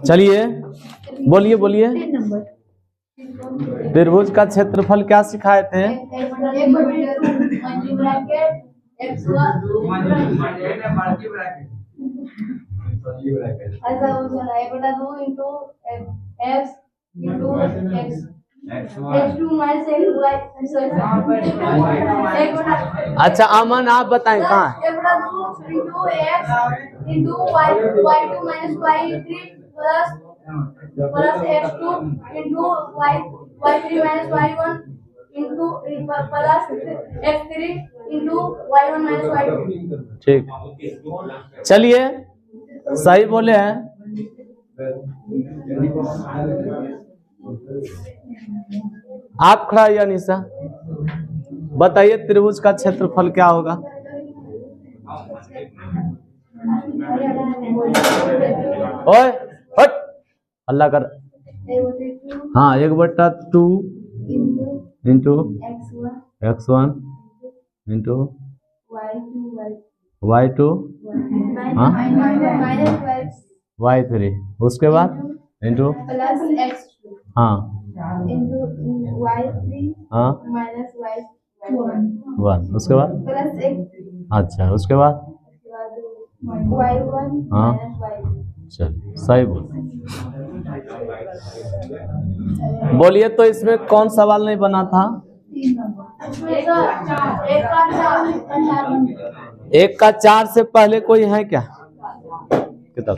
चलिए बोलिए बोलिए। त्रिभुज का क्षेत्रफल क्या सिखाए थे? अच्छा अमन आप बताएं कहाँ? Plus x2 into y3 minus y1 into plus x3 into y1 minus y2। ठीक, चलिए सही बोले हैं। आप खड़ा या निशा बताइए त्रिभुज का क्षेत्रफल क्या होगा? ओए हट अल्लाह कर। हाँ 1/2 इंटू x1 इंटू y2 हाँ y3 उसके बाद इंटू प्लस x2 हाँ इंटू y3 हाँ माइनस y1 उसके बाद प्लस x। अच्छा उसके बाद y1 हाँ माइनस y2। चलिए सही बोलिए। तो इसमें कौन सवाल नहीं बना था? एक का 4 से पहले कोई है क्या किताब?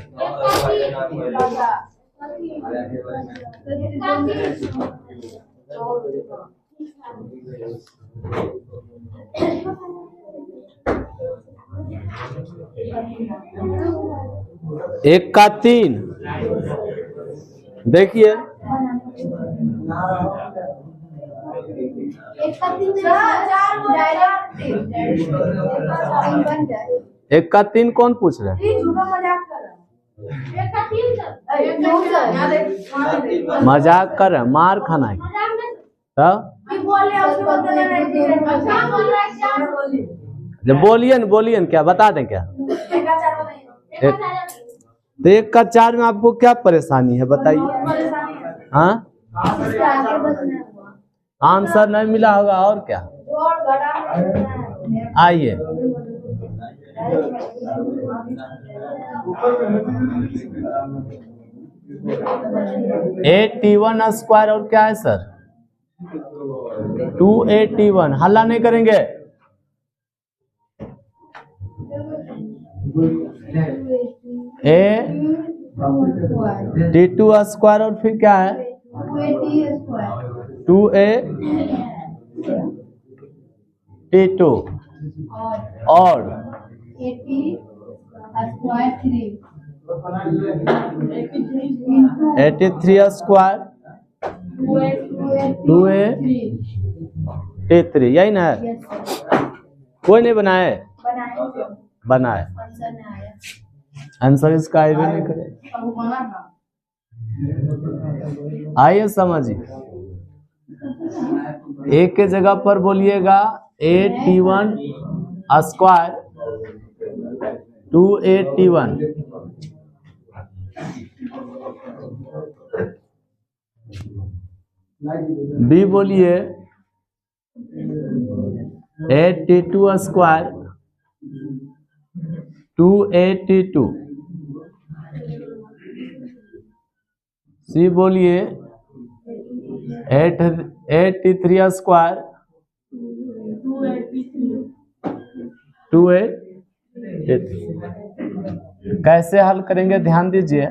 एक का 3 देखिए एक का 3 कौन पूछ रहा है? मजाक कर रहे हैं, मार खाना है तो जब बोलिए न क्या बता दें क्या? एक का 4 में आपको क्या परेशानी है बताइए? हाँ आंसर नहीं मिला होगा और क्या? आइए 81 स्क्वायर और क्या है सर? 281। हल्ला नहीं करेंगे। T2 स्क्वायर और फिर क्या है? 2T2 और 83 स्क्वायर 2T3 यही ना है? कोई नहीं बनाए? बनाए आंसर इसका आए भी नहीं करे। आइए समझिए एक के जगह पर बोलिएगा 81 स्क्वायर 281 बी बोलिए 82 स्क्वायर 282 सी बोलिए 83 स्क्वायर 283। कैसे हल करेंगे ध्यान दीजिए।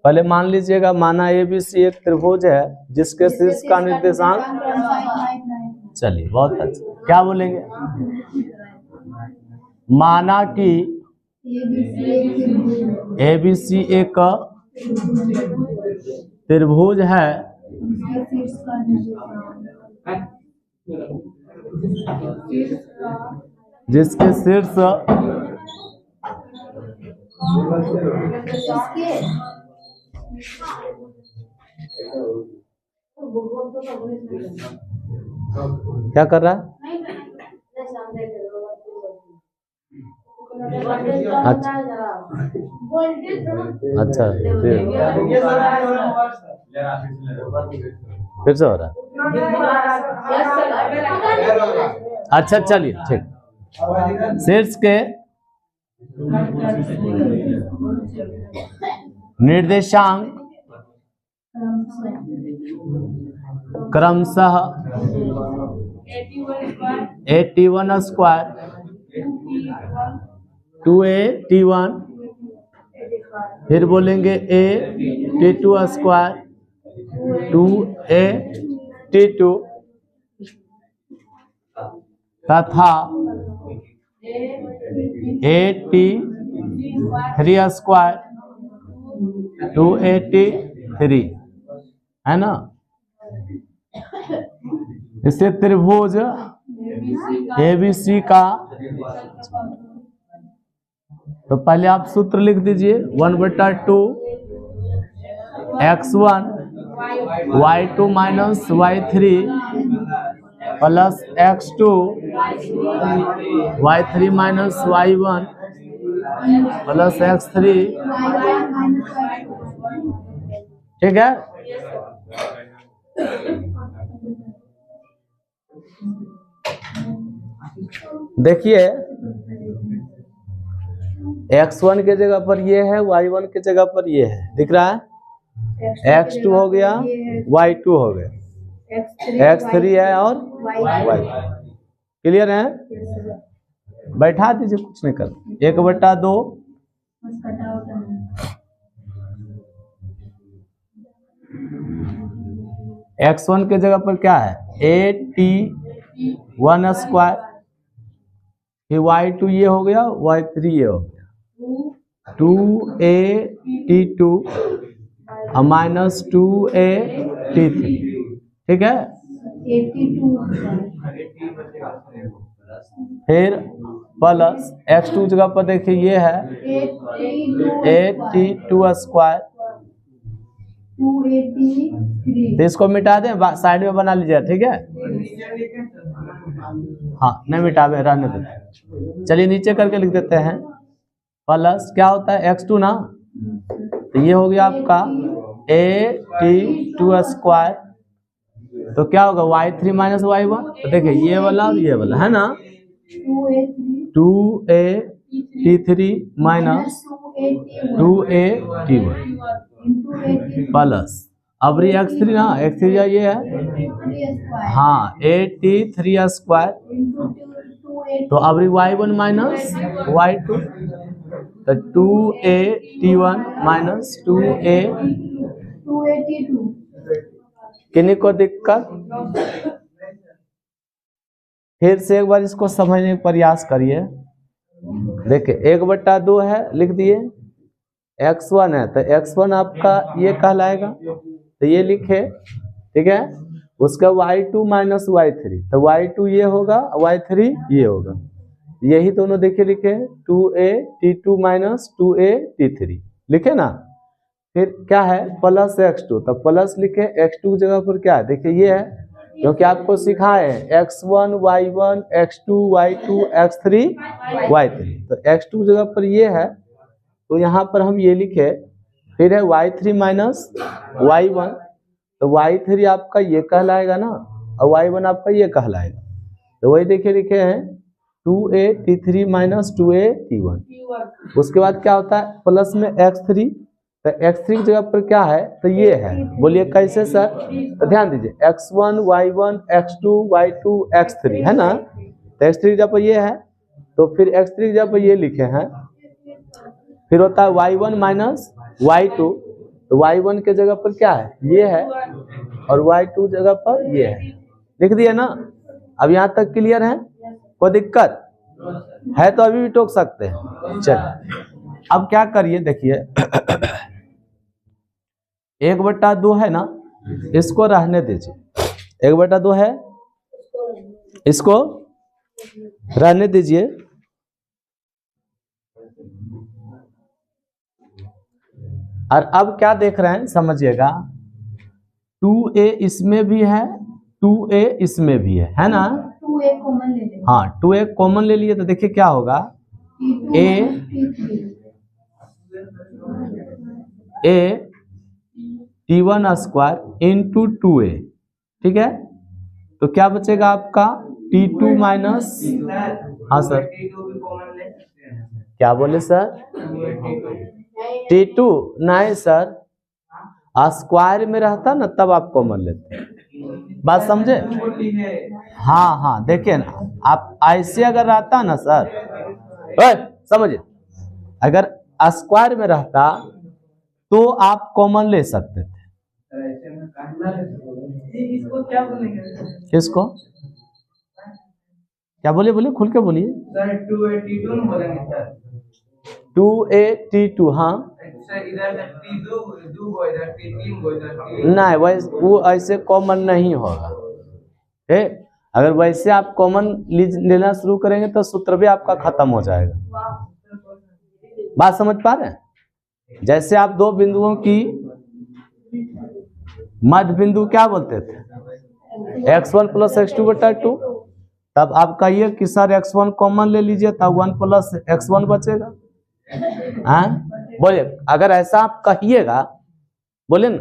पहले मान लीजिएगा माना ABC एक त्रिभुज है जिसके शीर्ष का निर्देशांक चलिए बहुत अच्छा क्या बोलेंगे? माना कि ABC एक त्रिभुज है जिसके शीर्ष क्या कर रहा है? अच्छा अच्छा फिर से हो रहा है। अच्छा चलिए ठीक। शीर्ष के निर्देशांक क्रमशः 81 स्क्वायर 2a_t1, फिर बोलेंगे a_t2 स्क्वायर 2a_t2 तथा a_t3 स्क्वायर 2a_t3 है ना। इसे त्रिभुज ABC का, तो पहले आप सूत्र लिख दीजिए 1/2 x1 y2 minus y3 plus x2 y3 minus y1 plus x3, ठीक है। देखिए x1 के जगह पर ये है, y1 के जगह पर ये है, दिख रहा है। x2 हो गया, y2 हो गया, x3 है और y3। क्लियर है? बैठा दीजिए, कुछ नहीं कर। 1/2 x1 के जगह पर क्या है, a_t1 स्क्वायर, फिर y2 ये हो गया, y3 ये हो गया, 2a_t2 माइनस 2a_t3, ठीक है। फिर प्लस x2 जगह पर देखिए ये है a_t2 स्क्वायर, तो इसको मिटा दें, साइड में बना लीजिए, ठीक है। हाँ नहीं मिटावे, रहने देते। चलिए नीचे करके लिख देते हैं। प्लस क्या होता है x2 ना, तो ये हो गया आपका a_t2 स्क्वायर, तो क्या होगा y3 माइनस y1, तो देखिए ये वाला और ये वाला है ना, 2a_t3 माइनस 2a_t1 प्लस अब x3 ना, x3 ये है, हाँ a_t3 स्क्वायर, तो अब y1 माइनस y2, तो 2a_t1 माइनस 2a_t2। किन्हीं को दिक्कत? फिर से एक बार इसको समझने का प्रयास करिए। देखिए 1/2 है, लिख दिए। x1 है तो x1 आपका ये कहलाएगा, तो ये लिखे, ठीक है। उसका y2 माइनस y3, तो y2 ये होगा, y3 ये होगा, यही दोनों देखिए लिखे 2a_t2 माइनस 2a_t3 लिखे ना। फिर क्या है प्लस x2, तो प्लस लिखे, x2 की जगह पर क्या है, देखिए ये है, क्योंकि आपको सिखाए x1 y1 x2 y2 x3 y3, तो x2 जगह पर ये है, तो यहाँ पर हम ये लिखे। फिर है y3 माइनस y1, तो y3 आपका ये कहलाएगा ना, और y1 आपका ये कहलाएगा, तो वही देखिए लिखे हैं 2a_t3 माइनस 2a_t1। उसके बाद क्या होता है प्लस में x3, तो x3 की जगह पर क्या है, तो ये है, बोलिए कैसे सर, तो ध्यान दीजिए x1 y1 x2 y2 x3 है ना, तो x3 की जगह पर ये है, तो फिर x3 की जगह पर ये लिखे हैं। फिर होता है y1 माइनस y2, तो y1 के जगह पर क्या है, ये है, और y2 जगह पर ये है, लिख दिया ना। अब यहाँ तक क्लियर है? कोई दिक्कत है तो अभी भी टोक सकते हैं। चलिए अब क्या करिए, देखिए 1/2 है ना, इसको रहने दीजिए, 1/2 है, इसको रहने दीजिए। और अब क्या देख रहे हैं समझिएगा, 2a इसमें भी है 2a इसमें भी है ना, 2a कॉमन ले लेंगे। हाँ 2a कॉमन ले लिए, तो देखिए क्या होगा ए T1 स्क्वायर इंटू 2A, ठीक है। तो क्या बचेगा आपका T2 माइनस, हाँ सर क्या बोले सर, T2 नहीं सर, स्क्वायर में रहता ना तब आप कॉमन लेते, बात समझे। हाँ हाँ देखिए ना, आप ऐसे अगर रहता ना सर, समझिए, अगर स्क्वायर में रहता तो आप कॉमन ले सकते थे। इसको क्या बोलेंगे, किसको क्या बोलिए, बोलिए खुल के बोलिए सर। 2A T2 बोलेंगे सर, 2A T2, हाँ इधर नहीं, वैसे वो ऐसे कॉमन नहीं होगा, अगर वैसे आप कॉमन लेना शुरू करेंगे तो सूत्र भी आपका खत्म हो जाएगा। बात समझ पा रहे हैं। जैसे आप दो बिंदुओं की मध्य बिंदु क्या बोलते थे, x1 प्लस x2 बटा 2, तब आप कहिए कि सर x1 कॉमन ले लीजिए तब 1 प्लस x1 बचेगा। बोलिए, अगर ऐसा आप कहिएगा, बोले ना,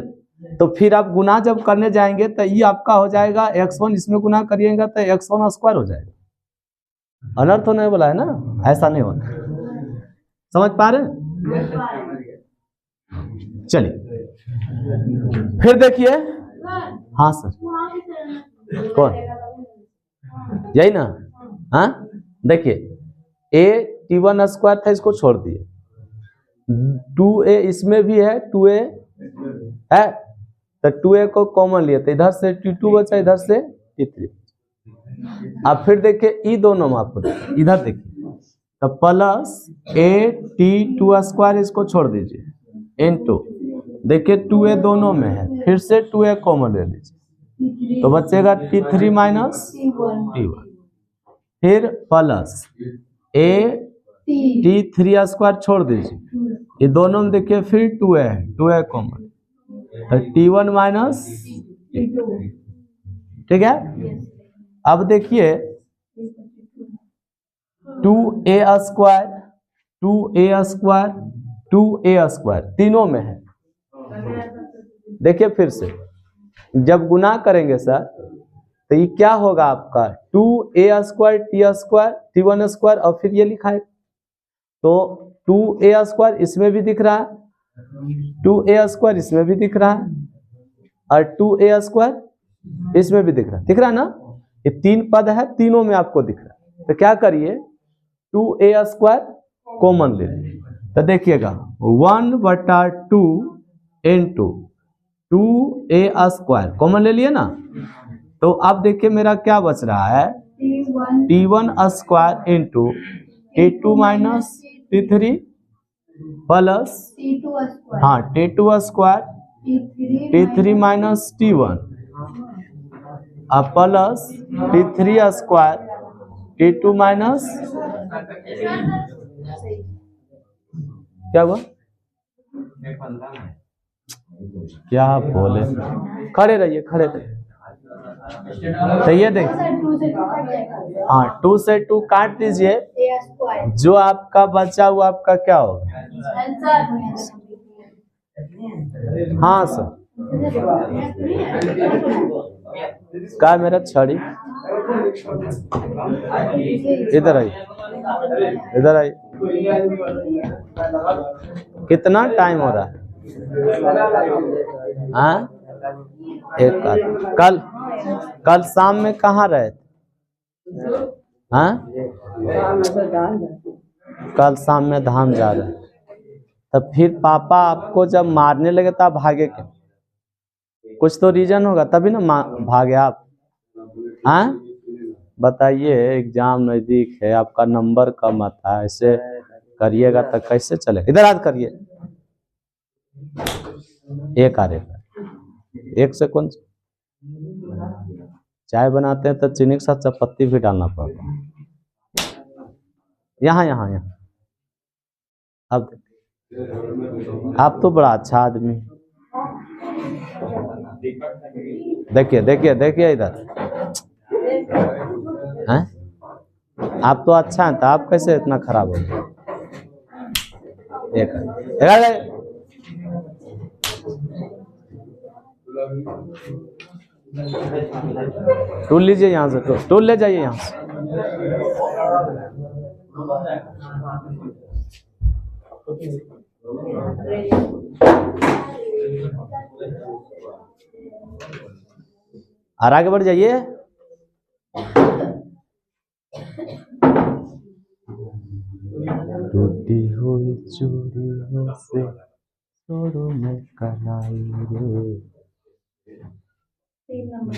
तो फिर आप गुना जब करने जाएंगे तो ये आपका हो जाएगा x1, इसमें गुना करिएगा तो x1 स्क्वायर हो जाएगा। अनर्थ होने वाला है ना, ऐसा नहीं होता। समझ पा रहे हैं। चलिए फिर देखिए, हाँ सर कौन, यही ना, हाँ देखिए A T1 स्क्वायर था, इसको छोड़ दिए, 2A इसमें भी है, 2A है तो 2A को कॉमन लिए तो इधर से T2 बचा, इधर से T3। अब फिर देखिए ई दोनों में आपको इधर देखिए तो प्लस A T2 स्क्वायर, इसको छोड़ दीजिए इनटू, देखिए 2A दोनों में है, फिर से 2A कॉमन ले लीजिए तो बचेगा T3 माइनस T1, फिर प्लस A T3 स्क्वायर छोड़ दीजिए, ये दोनों में देखिए फिर 2A है, 2A कॉमन तो T1 माइनस, ठीक है। अब देखिए 2A square 2A square 2A square तीनों में है, देखिए फिर से जब गुना करेंगे सर तो ये क्या होगा आपका 2A square T square T1 square, और फिर ये लिखा है तो 2A स्क्वायर इसमें भी दिख रहा है, 2A स्क्वायर इसमें भी दिख रहा है, और 2A स्क्वायर इसमें भी दिख रहा है ना, ये तीन पद है, तीनों में आपको दिख रहा है। तो क्या करिए 2A स्क्वायर कॉमन ले लीजिए, तो देखिएगा 1/2 इंटू 2A स्क्वायर कॉमन ले लिए ना, तो अब देखिए मेरा क्या बच रहा है T1 square into T2 minus T3 plus, हाँ T2 square T3 minus T1 अब plus T3 square T2 minus, क्या हुआ, क्या बोले, खड़े रहिए खड़े रहिए, तो ये देखिए, हाँ 2 से 2 काट दीजिए, जो आपका बचा हुआ आपका क्या होगा, हाँ सर क्या मेरा छड़ी, इधर आई, इधर आई, कितना टाइम हो रहा है, हाँ एक कल शाम में कहाँ रहे थे, हाँ कल शाम में धाम जा रहे, तब फिर पापा आपको जब मारने लगे तो आप भागे क्यों, कुछ तो रीजन होगा तभी ना भागे आप, हाँ बताइए, एग्जाम नजदीक है, आपका नंबर कम आता है, ऐसे करिएगा तो कैसे चले, इधर याद करिए, एक आ रहे एक से कौन, चाय बनाते हैं तो चीनी के साथ चपत्ती भी डालना पड़ता है, यहाँ यहाँ यहाँ, अब आप तो बड़ा अच्छा आदमी, देखिए देखिए देखिए इधर हैं, आप तो अच्छा है, तो आप कैसे इतना खराब हो गए? एक टूल लीजिए यहाँ से, टूल ले जाइए यहाँ से। और आगे बढ़ जाइए। टूटी हुई चूड़ियों से छोड़ो में कलाई रे। 3 नंबर।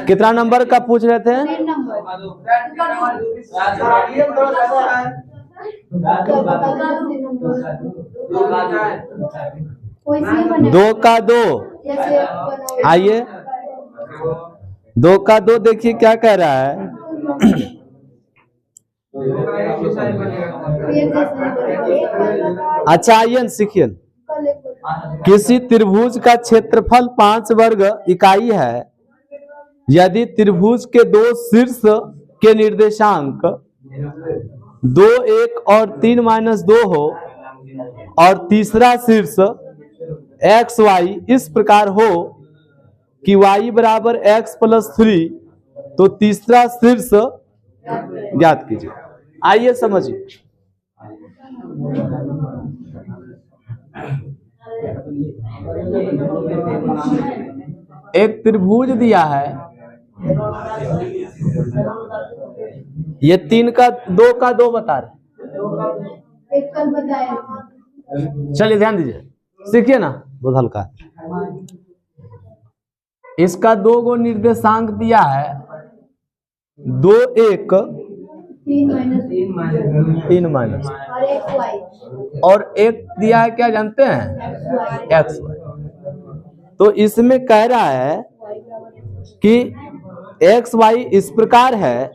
कितना नंबर का पूछ रहे थे? 3 नंबर। दो का दो, आइए 2 का 2 देखिए क्या कह रहा है। अच्छा आइए सीखिए। किसी त्रिभुज का क्षेत्रफल 5 वर्ग इकाई है। यदि त्रिभुज के 2 शीर्ष के निर्देशांक 2, 1 और 3-2 हो और तीसरा शीर्ष x, y इस प्रकार हो कि y बराबर x + 3, तो तीसरा शीर्ष ज्ञात कीजिए। आइए समझिए। एक त्रिभुज दिया है, ये 3 का 2 का 2 बता रहे। एक कल बताया। चलिए ध्यान दीजिए, सीखिए ना बहुत हल्का। इसका 2 गो निर्देशांक दिया है, 2, 1 3 माइनस और एक दिया है क्या जानते हैं? x, y। तो इसमें कह रहा है कि x, y इस प्रकार है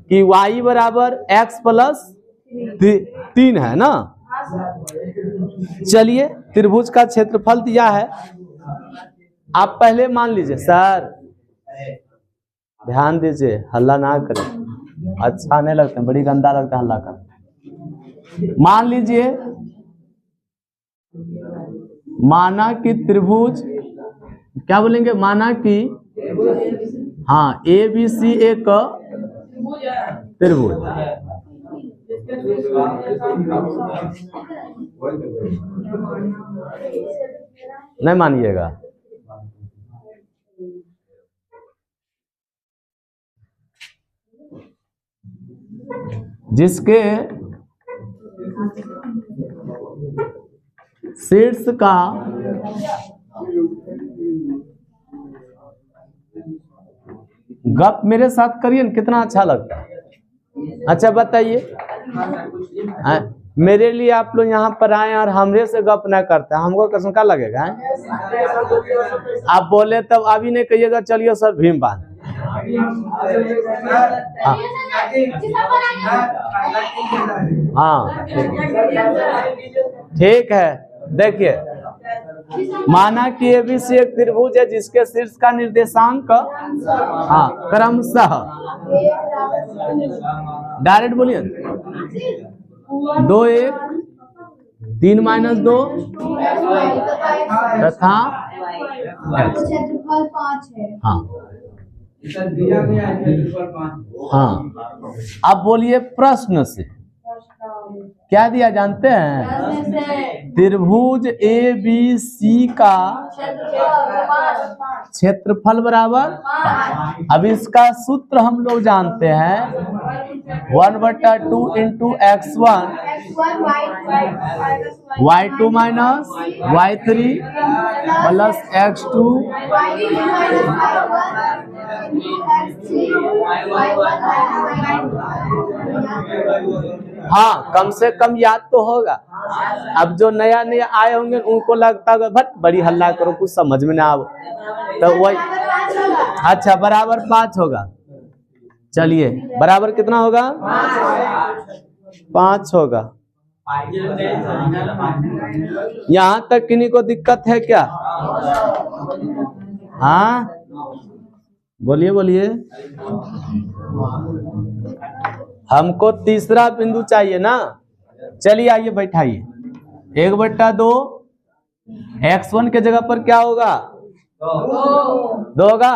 कि y बराबर x + 3 है ना। चलिए त्रिभुज का क्षेत्रफल दिया है, आप पहले मान लीजिए। सर ध्यान दीजिए, हल्ला ना करें, अच्छा नहीं लगता, बड़ी गंदा लगता है हल्ला कर। मान लीजिए, माना कि त्रिभुज, क्या बोलेंगे, माना कि हाँ ABC एक त्रिभुज। नहीं मानिएगा। जिसके शीर्ष का गप मेरे साथ करिए न, कितना अच्छा लगता है। अच्छा बताइए, मेरे लिए आप लोग यहाँ पर आए और हमरे से गप ना करते, हमको कैसा का लगेगा? आप बोले तब अभी नहीं कहिएगा चलिए सर भीम बांध। हाँ ठीक है। देखिए, माना कि ABC एक त्रिभुज है जिसके शीर्ष का निर्देशांक हाँ क्रमशः, डायरेक्ट बोलिए, 2, 1 3-2 तथा क्षेत्रफल 5 है। हाँ हाँ। अब बोलिए प्रश्न से क्या दिया जानते हैं? त्रिभुज ABC का क्षेत्रफल बराबर 5। अब इसका सूत्र हम लोग जानते हैं, 1/2 × x1 y2 - y3 + x2 हाँ, कम से कम याद तो होगा। अब जो नया नया आए होंगे उनको लगता होगा भट बड़ी हल्ला करो, कुछ समझ में ना आओ, तो वही। अच्छा, बराबर 5 होगा। चलिए, बराबर कितना होगा? 5 होगा। यहाँ तक किन्हीं को दिक्कत है क्या? हाँ, बोलिए बोलिए। हमको तीसरा बिंदु चाहिए ना। चलिए आइए बैठाइए। 1/2 x1 के जगह पर क्या होगा? 2 होगा।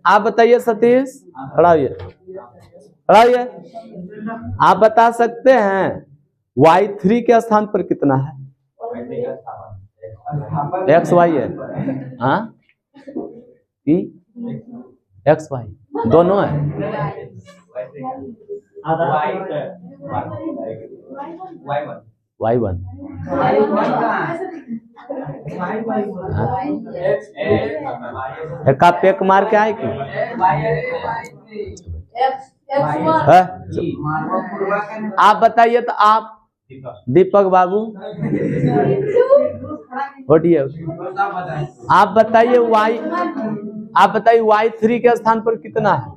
आप बताइए सतीश, खड़ा होइए, खड़ा होइए। आप बता सकते हैं y3 के स्थान पर कितना है? xy है। हाँ, xy दोनों है। y1 एक आप एक मार के आए कि आप बताइए तो आप दीपक बाबू उठिए। आप बताइए y3 के स्थान पर कितना है?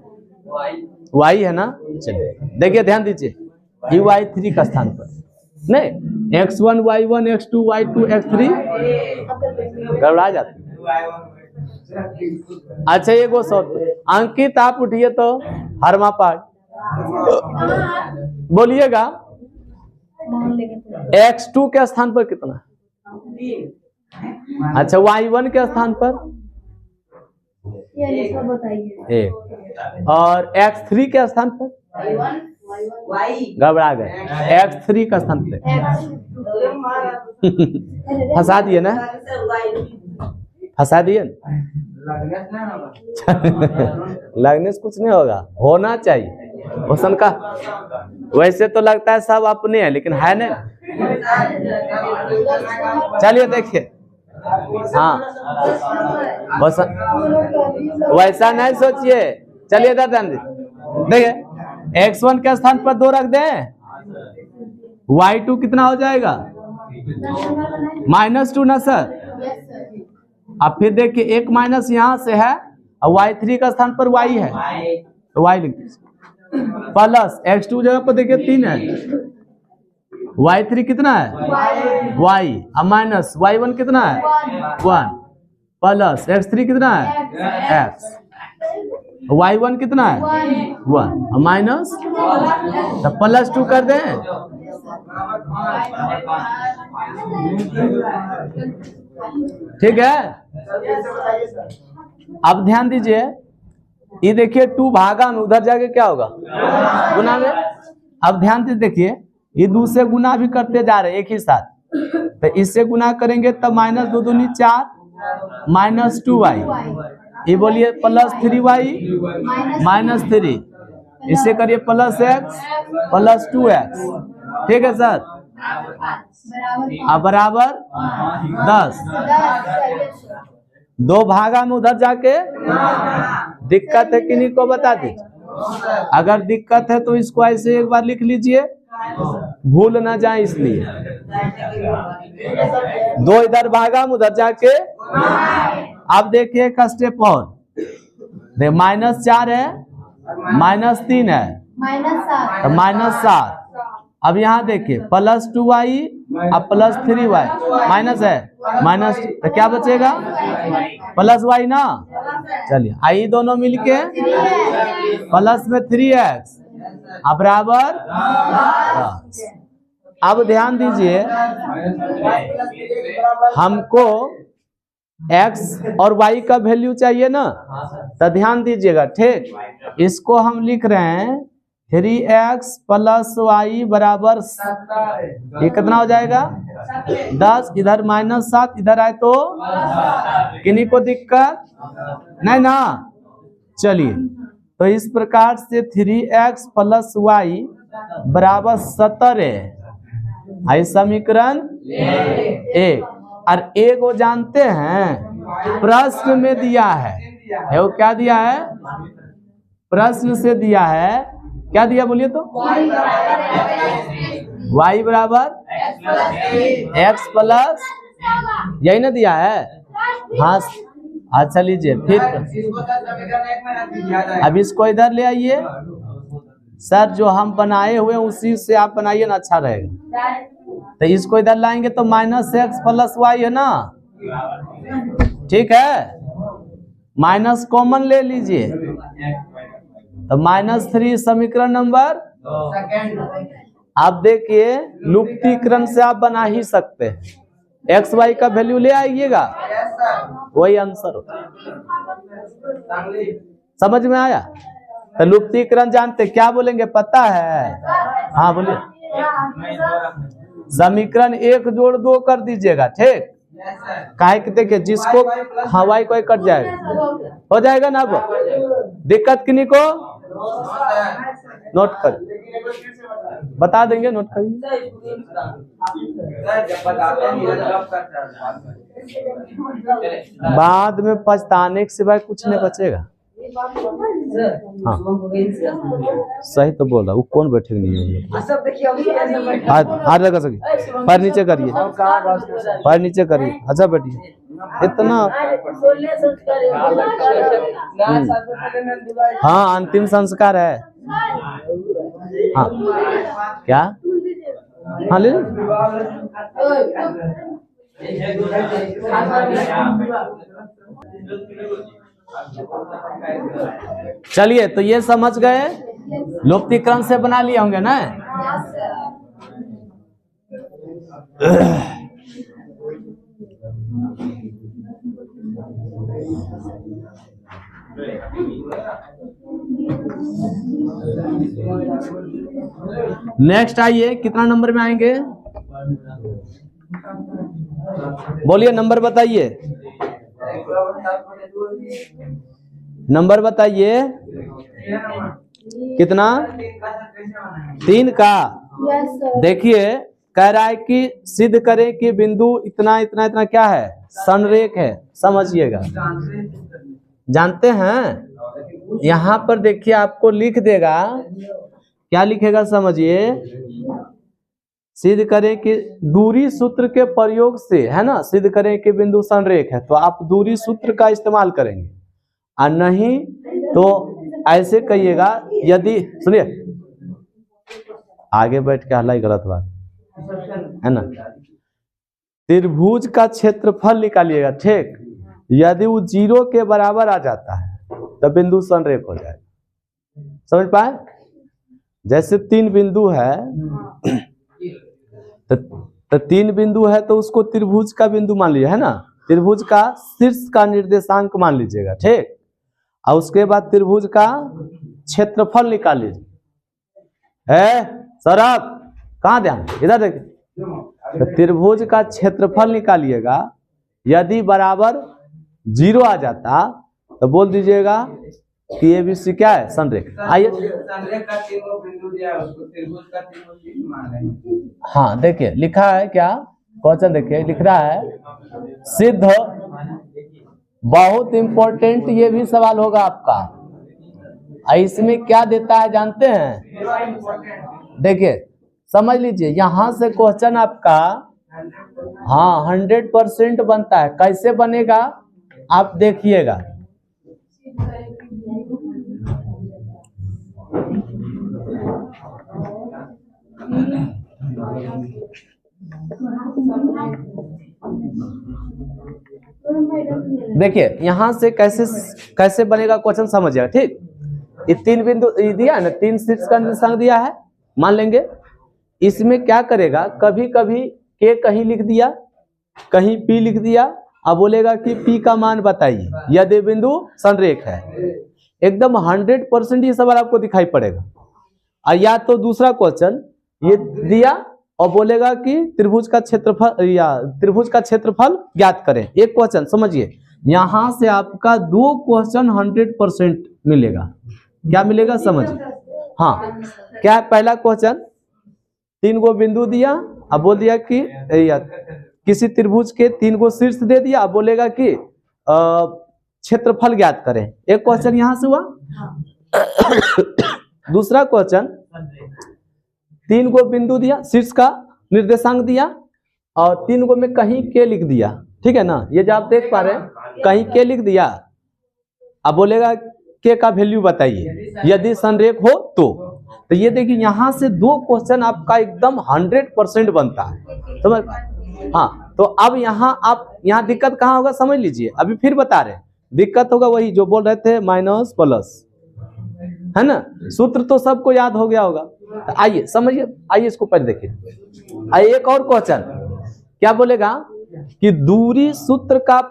y है ना। चलिए देखिए, ध्यान दीजिए, ये y3 का स्थान पर नहीं, x1 y1 x2 y2 x3 गड़बड़ा जाती। अच्छा, ये वो शॉर्ट। अंकित आप उठिए तो हरमा पाठ बोलिएगा। x2 के स्थान पर कितना? अच्छा, y1 के स्थान पर बताइए। और x3 के स्थान पर घबरा गए। x3 का स्थान पे फंसा दिए ना, फंसा दिए ना। लगने से कुछ नहीं होगा, होना चाहिए हुसन का। वैसे तो लगता है सब अपने हैं, लेकिन है नहीं। चलिए देखिए, हाँ वैसा नहीं सोचिए। चलिए दादा देखिए, x1 के स्थान पर 2 रख दें, y2 कितना हो जाएगा? -2 ना सर। अब फिर देखिए, एक माइनस यहाँ से है और y3 का स्थान पर y है, तो y लिख दीजिए। प्लस x2 जगह पर देखिए 3 है, y3 कितना है? y और माइनस y1 कितना है? 1 प्लस x3 कितना है? x। y1 कितना है? 1 और माइनस, तो +2 कर दें। ठीक है। अब ध्यान दीजिए, ये देखिए 2 भागा में उधर जाके क्या होगा? गुना में। अब ध्यान से देखिए, ये 2 से गुना भी करते जा रहे हैं एक ही साथ, तो इससे गुना करेंगे तब -2 दूनी 4 -2y, ये बोलिए +3y -3, इससे करिए +x +2x। ठीक है सर। अब बराबर 10। 2 भागा में उधर जाके दिक्कत है कि नहीं को बता दीजिए। अगर दिक्कत है तो इसको ऐसे एक बार लिख लीजिए, भूल ना जाए इसलिए। 2 इधर भागा में उधर जाके। अब देखिए एक स्टेप और, -4 है, -3 है, तो -7। अब यहाँ देखिए +2y अब +3y, माइनस है, माइनस, तो क्या बचेगा? +y ना। चलिए आई दोनों मिलके प्लस में 3x अब बराबर। अब ध्यान दीजिए, हमको x और y का वैल्यू चाहिए ना, तो ध्यान दीजिएगा। ठीक, इसको हम लिख रहे हैं 3x + y बराबर, ये कितना हो जाएगा? 10। इधर -7 इधर आए तो किन्हीं को दिक्कत नहीं ना। चलिए, तो इस प्रकार से 3x + y बराबर 17 है समीकरण 1। और एक वो जानते हैं प्रश्न में दिया है है वो क्या दिया है, प्रश्न से दिया है, क्या दिया बोलिए तो, y बराबर x प्लस, यही ना दिया है। हाँ अच्छा लीजिए फिर अब इसको इधर ले आइए सर, जो हम बनाए हुए उसी से आप बनाइए ना, अच्छा रहेगा। तो इसको इधर लाएंगे तो -x प्लस y है ना, ठीक है, माइनस कॉमन ले लीजिए तो -3 समीकरण नंबर। आप देखिए लुप्तीकरण से आप बना ही सकते हैं, एक्स वाई का वैल्यू ले आइएगा, वही आंसर होता। समझ में आया? तो लुप्तीकरण जानते क्या बोलेंगे पता है? हाँ बोलिए। समीकरण 1 जोड़ 2 कर दीजिएगा, ठीक। काहे कि देखिए जिसको हाँ वाई कोई कट जाएगा, हो जाएगा ना। अब दिक्कत किन्हीं को नोट कर बता देंगे, नोट करिए। बाद में पछताने के सिवाय कुछ नहीं बचेगा। हाँ सही तो बोला, वो कौन बैठेगा नहीं है। हाथ लगा सके, पैर नीचे करिए, पैर नीचे करिए, अच्छा बैठिए। इतना हाँ अंतिम संस्कार है। हाँ क्या, हाँ ले चलिए। तो ये समझ गए, लुप्तीकरण से बना लिए होंगे ना। नेक्स्ट आइए, कितना नंबर में आएंगे बोलिए, नंबर बताइए, नंबर बताइए कितना, 3 का। देखिए कह रहा है कि सिद्ध करें कि बिंदु इतना इतना इतना क्या है, संरेख है। समझिएगा, जानते हैं यहाँ पर देखिए आपको लिख देगा, क्या लिखेगा समझिए, सिद्ध करें कि दूरी सूत्र के प्रयोग से, है ना, सिद्ध करें कि बिंदु संरेख है, तो आप दूरी सूत्र का इस्तेमाल करेंगे, और नहीं तो ऐसे कहिएगा। यदि सुनिए, आगे बैठ के हल्ला गलत बात है ना। त्रिभुज का क्षेत्रफल निकालिएगा, ठीक। यदि वो 0 के बराबर आ जाता है तो बिंदु संरेख हो जाएगा। समझ पाए? जैसे 3 बिंदु है तो 3 बिंदु है तो उसको त्रिभुज का बिंदु मान लीजिए, है ना। त्रिभुज का शीर्ष का निर्देशांक मान लीजिएगा, ठीक। और उसके बाद त्रिभुज का क्षेत्रफल निकाल लीजिए। है सौरभ, कहाँ ध्यान, इधर देखिए। तो त्रिभुज का क्षेत्रफल निकालिएगा, यदि बराबर 0 आ जाता तो बोल दीजिएगा कि ये ABC क्या है, संरेख। आइए हाँ देखिए लिखा है क्या, क्वेश्चन देखिए लिख रहा है, सिद्ध, बहुत इंपॉर्टेंट ये भी सवाल होगा आपका। इसमें क्या देता है जानते हैं? देखिए समझ लीजिए, यहां से क्वेश्चन आपका हाँ 100% बनता है। कैसे बनेगा आप देखिएगा। देखिए यहां से कैसे बनेगा क्वेश्चन समझिएगा, ठीक। ये 3 बिंदु दिया है ना, 3 शीर्ष का निर्देशांक दिया है, मान लेंगे। इसमें क्या करेगा, कभी कभी K कहीं लिख दिया, कहीं P लिख दिया, अब बोलेगा कि P का मान बताइए यदि बिंदु संरेख है। एकदम 100% ये सवाल आपको दिखाई पड़ेगा। और या तो दूसरा क्वेश्चन ये दिया और बोलेगा कि त्रिभुज का क्षेत्रफल या त्रिभुज का क्षेत्रफल ज्ञात करें। एक क्वेश्चन समझिए, यहां से आपका 2 क्वेश्चन 100% मिलेगा। क्या मिलेगा समझिए। हाँ क्या है, पहला क्वेश्चन 3 गो बिंदु दिया, अब बोल दिया कि किसी त्रिभुज के 3 गो शीर्ष दे दिया, अब बोलेगा कि क्षेत्रफल ज्ञात करें। एक क्वेश्चन यहां से हुआ। दूसरा क्वेश्चन, 3 गो बिंदु दिया, शीर्ष का निर्देशांक दिया और 3 गो में कहीं के लिख दिया, ठीक है ना। ये जो आप देख पा रहे हैं, कहीं के लिख दिया। अब बोलेगा के का वैल्यू बताइए यदि संरेख हो तो ये देखिए यहां से 2 क्वेश्चन आपका एकदम 100% बनता है, समझ। हाँ, तो अब यहाँ दिक्कत कहाँ होगा समझ लीजिए। अभी फिर बता रहे हैं, दिक्कत होगा वही जो बोल रहे थे, माइनस प्लस, है ना। सूत्र तो सबको याद हो गया होगा। तो आइए समझिए, आइए इसको पहले देखिए। आइए एक और क्वेश्चन क्या बोलेगा कि दूरी सूत्र का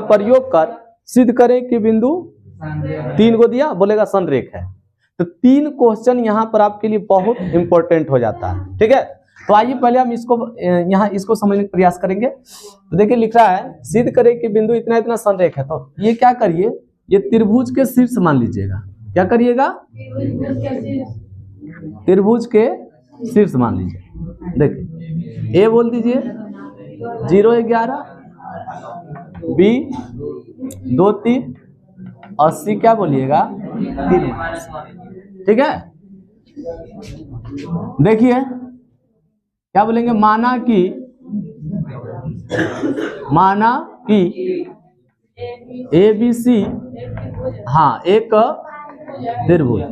प्रयोग कर सिद्ध करें कि बिंदु 3 को दिया, बोलेगा संरेख है। तो 3 क्वेश्चन यहाँ पर आपके लिए बहुत इंपॉर्टेंट हो जाता है, ठीक है। तो आइए पहले हम इसको समझने का प्रयास करेंगे। तो देखिए लिख रहा है सिद्ध करें कि बिंदु इतना इतना संरेख है। तो ये क्या करिए, ये त्रिभुज के शीर्ष मान लीजिएगा। क्या करिएगा, त्रिभुज के शीर्ष मान लीजिए। देखिए ए बोल दीजिए 0 11, बी 2 3 और सी क्या बोलिएगा 3, ठीक है। देखिए क्या बोलेंगे, माना कि ए बी सी, हाँ एक त्रिभुज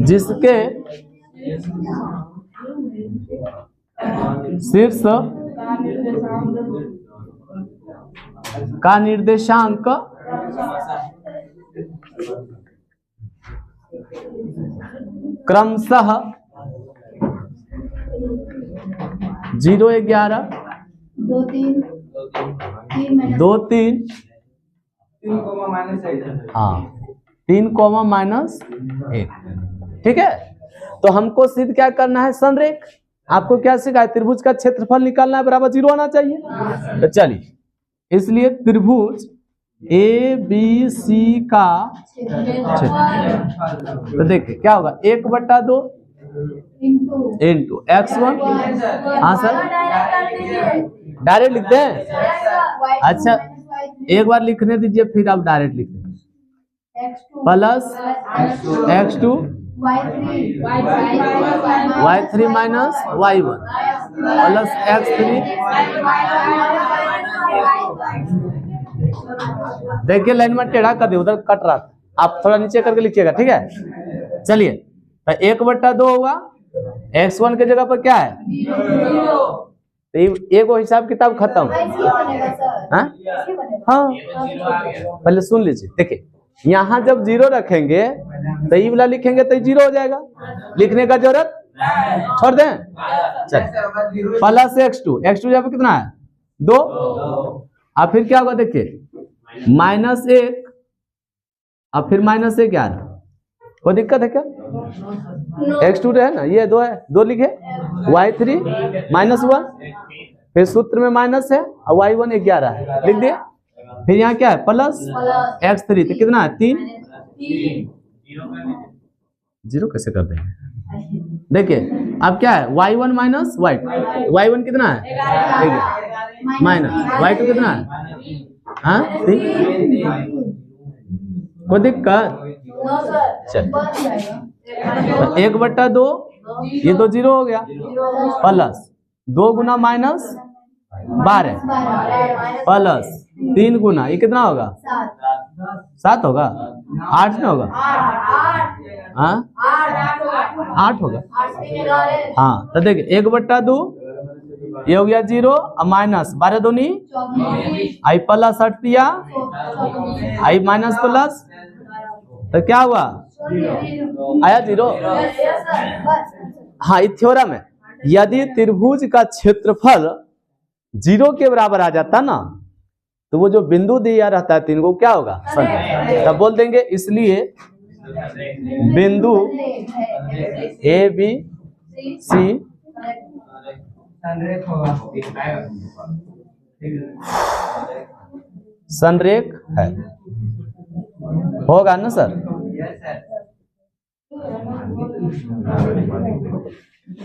जिसके शीर्ष का निर्देशांक क्रमशः 0 11 2 3 हाँ 3 -1, ठीक है। तो हमको सिद्ध क्या करना है, संरेख। आपको क्या सिखाया, त्रिभुज का क्षेत्रफल निकालना है, बराबर 0 आना चाहिए। तो चलिए, इसलिए त्रिभुज ए बी सी का क्षेत्रफल, तो देखिए क्या होगा 1/2 इंटू x1। हाँ सर, डायरेक्ट लिखते हैं। अच्छा एक बार लिखने दीजिए, फिर आप डायरेक्ट लिखते हैं। Plus x2 y3 minus y1 plus x3। देखिए लाइन में टेढ़ा कर दे, उधर कट रहा था, आप थोड़ा नीचे करके लिखिएगा, ठीक है। चलिए 1/2 होगा, x1 के जगह पर क्या है, तो एक हिसाब किताब खत्म। हाँ पहले सुन लीजिए। देखिए यहाँ जब 0 रखेंगे तो ये वाला लिखेंगे तो 0 हो जाएगा, लिखने का जरूरत छोड़ दें। चल प्लस x2 जहाँ पे कितना है 2, अब फिर क्या होगा देखिए -1 अब फिर -1 11। कोई दिक्कत है क्या, x2 है ना, ये 2 है, 2 लिखे, y3 -1, फिर सूत्र में माइनस है और y1 11 है, लिख दिए। फिर यहाँ क्या है प्लस x3, तो कितना है 3। 0 कैसे कर देंगे, देखिए अब क्या है y1 माइनस y1 कितना है माइनस y2 कितना है, हाँ 3। कोई दिक्कत, चल 1/2, ये तो 0 हो गया, प्लस 2 गुना -12 प्लस 3 गुना ये कितना होगा 7 होगा, 8 में होगा, हाँ 8 होगा। हाँ तो देखिए 1/2 ये हो गया 0 और माइनस 12 दूनी आई प्लस 8 दिया आई माइनस प्लस, तो क्या हुआ आया 0। हाँ इस थ्योरम है, यदि त्रिभुज का क्षेत्रफल 0 के बराबर आ जाता ना, तो वो जो बिंदु दिया रहता है 3 को क्या होगा संरेख, तब बोल देंगे। इसलिए बिंदु ए बी सी संरेख है, होगा ना सर।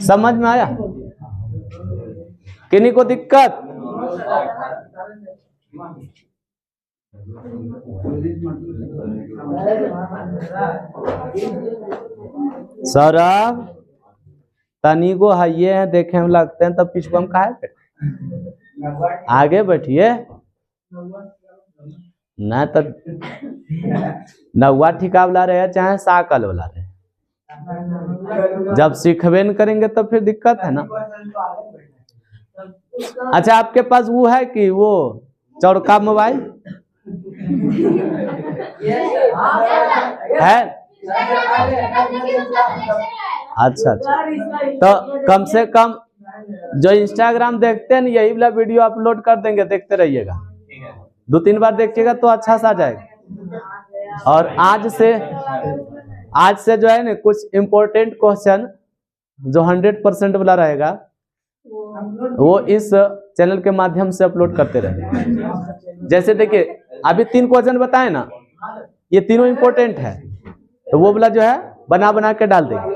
समझ में आया, किन्हीं को दिक्कत? सौरभ तनी को हाइये हैं, देखे में लगते हैं, तब पीछे हम काहे बैठे? आगे बैठिए ना, तो नौवा ठिका वाला रहे चाहे साकल वाला रहे, जब सीखबे न करेंगे तो फिर दिक्कत है ना। अच्छा, आपके पास वो है कि वो चौड़का मोबाइल है? अच्छा अच्छा, तो कम से कम जो इंस्टाग्राम देखते हैं ना, यही वाला वीडियो अपलोड कर देंगे, देखते रहिएगा, 2-3 बार देखिएगा तो अच्छा सा जाएगा। और आज से जो है ना कुछ इम्पोर्टेंट क्वेश्चन जो 100% वाला रहेगा वो इस चैनल के माध्यम से अपलोड करते रहेंगे। जैसे देखिए अभी 3 क्वेश्चन बताए ना, ये तीनों इम्पोर्टेंट है, तो वो वाला जो है बना बना के डाल देंगे।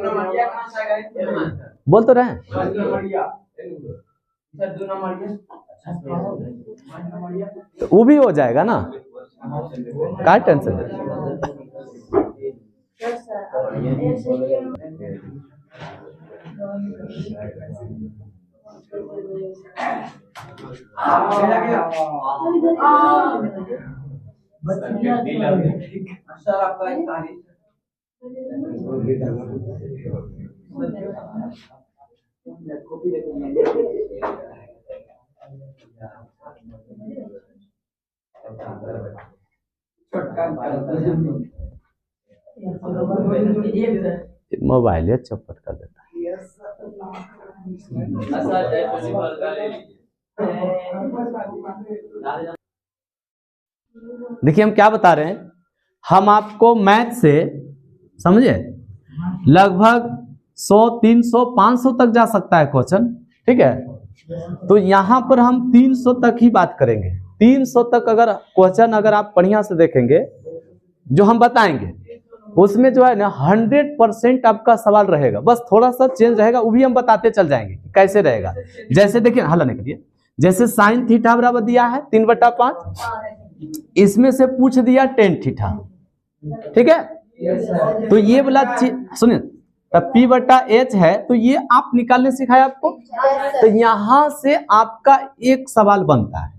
बोल तो रहे तो वो भी हो जाएगा ना, क्या टेंशन है। मोबाइल चौपट कर देता है। देखिए हम क्या बता रहे हैं, हम आपको मैथ से समझे लगभग 100, 300, 500 तक जा सकता है क्वेश्चन, ठीक है। तो यहाँ पर हम 300 तक ही बात करेंगे। 300 तक अगर क्वेश्चन अगर आप बढ़िया से देखेंगे जो हम बताएंगे, उसमें जो है ना 100% आपका सवाल रहेगा, बस थोड़ा सा चेंज रहेगा, वो भी हम बताते चल जाएंगे कैसे रहेगा। जैसे देखिए हल नहीं करिए, जैसे साइन थीटा बराबर दिया है 3/5, इसमें से पूछ दिया टेन थीटा, ठीक है। तो ये वाला चीज सुनिए, तब P/H है, तो ये आप निकालने सिखाया आपको। तो यहां से आपका एक सवाल बनता है,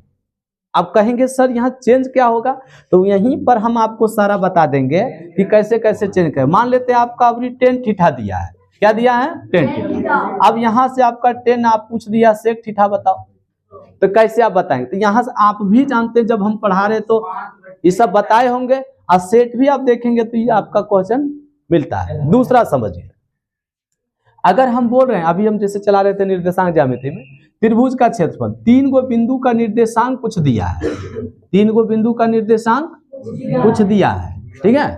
आप कहेंगे सर यहाँ चेंज क्या होगा, तो यहीं पर हम आपको सारा बता देंगे कि कैसे कैसे चेंज करें। मान लेते हैं आपका अभी 10 थीटा दिया है, क्या दिया है 10 थीटा। अब यहाँ से आपका 10 आप पूछ दिया सेक थीटा बताओ, तो कैसे आप बताएंगे। तो यहाँ से आप भी जानते हैं, जब हम पढ़ा रहे तो ये सब बताए होंगे, और सेट भी आप देखेंगे तो ये आपका क्वेश्चन मिलता है। दूसरा समझिए, अगर हम बोल रहे हैं अभी हम जैसे चला रहे थे निर्देशांक ज्यामिति में, त्रिभुज का क्षेत्रफल 3 गो बिंदु का निर्देशांक कुछ दिया है, 3 गो बिंदु का निर्देशांक कुछ दिया है, ठीक है।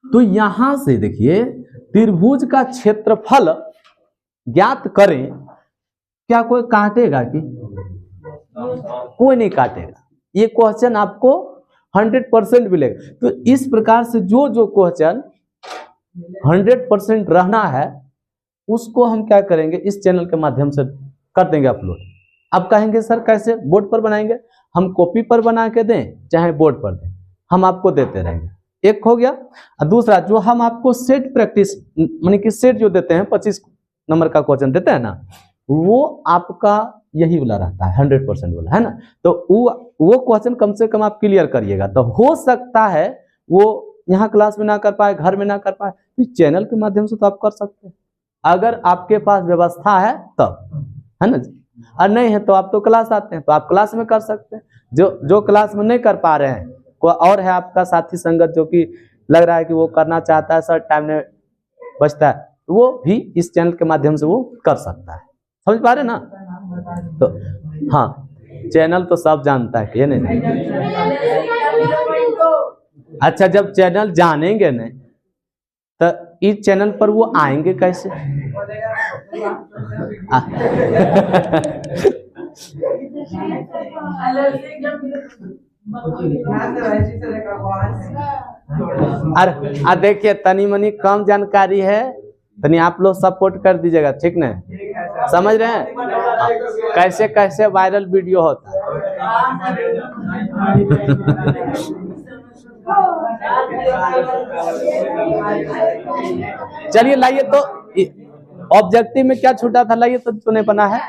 तो यहां से देखिए त्रिभुज का क्षेत्रफल ज्ञात करें, क्या कोई काटेगा कि? कोई नहीं काटेगा, ये क्वेश्चन आपको 100% मिलेगा। तो इस प्रकार से जो जो क्वेश्चन 100% रहना है उसको हम क्या करेंगे, इस चैनल के माध्यम से कर देंगे अपलोड। अब कहेंगे सर कैसे, बोर्ड पर बनाएंगे, हम कॉपी पर बना के दें चाहे बोर्ड पर दें, हम आपको देते रहेंगे। एक हो गया। और दूसरा जो हम आपको सेट प्रैक्टिस माने कि सेट जो देते हैं 25 नंबर का क्वेश्चन देते हैं ना, वो आपका यही वाला रहता है 100% वाला, है ना। तो वो क्वेश्चन कम से कम आप क्लियर करिएगा। तो हो सकता है वो यहाँ क्लास में ना कर पाए, घर में ना कर पाए, तो चैनल के माध्यम से तो आप कर सकते हैं, अगर आपके पास व्यवस्था है तब, है ना। और नहीं है तो आप तो क्लास आते हैं तो आप क्लास में कर सकते हैं। जो क्लास में नहीं कर पा रहे हैं, कोई और है आपका साथी संगत जो कि लग रहा है कि वो करना चाहता है, सर टाइम में बचता है, वो भी इस चैनल के माध्यम से वो कर सकता है। समझ पा रहे ना। तो हाँ, चैनल तो सब जानता है, ये नहीं। अच्छा, जब चैनल जानेंगे नहीं तो इस चैनल पर वो आएंगे कैसे? अरे देखिए तनी मनी कम जानकारी है, तनी आप लोग सपोर्ट कर दीजिएगा, ठीक ना। समझ रहे हैं? कैसे कैसे वायरल वीडियो होता है। चलिए लाइए, तो ऑब्जेक्टिव में क्या छूटा था, लाइए तो तूने बना है।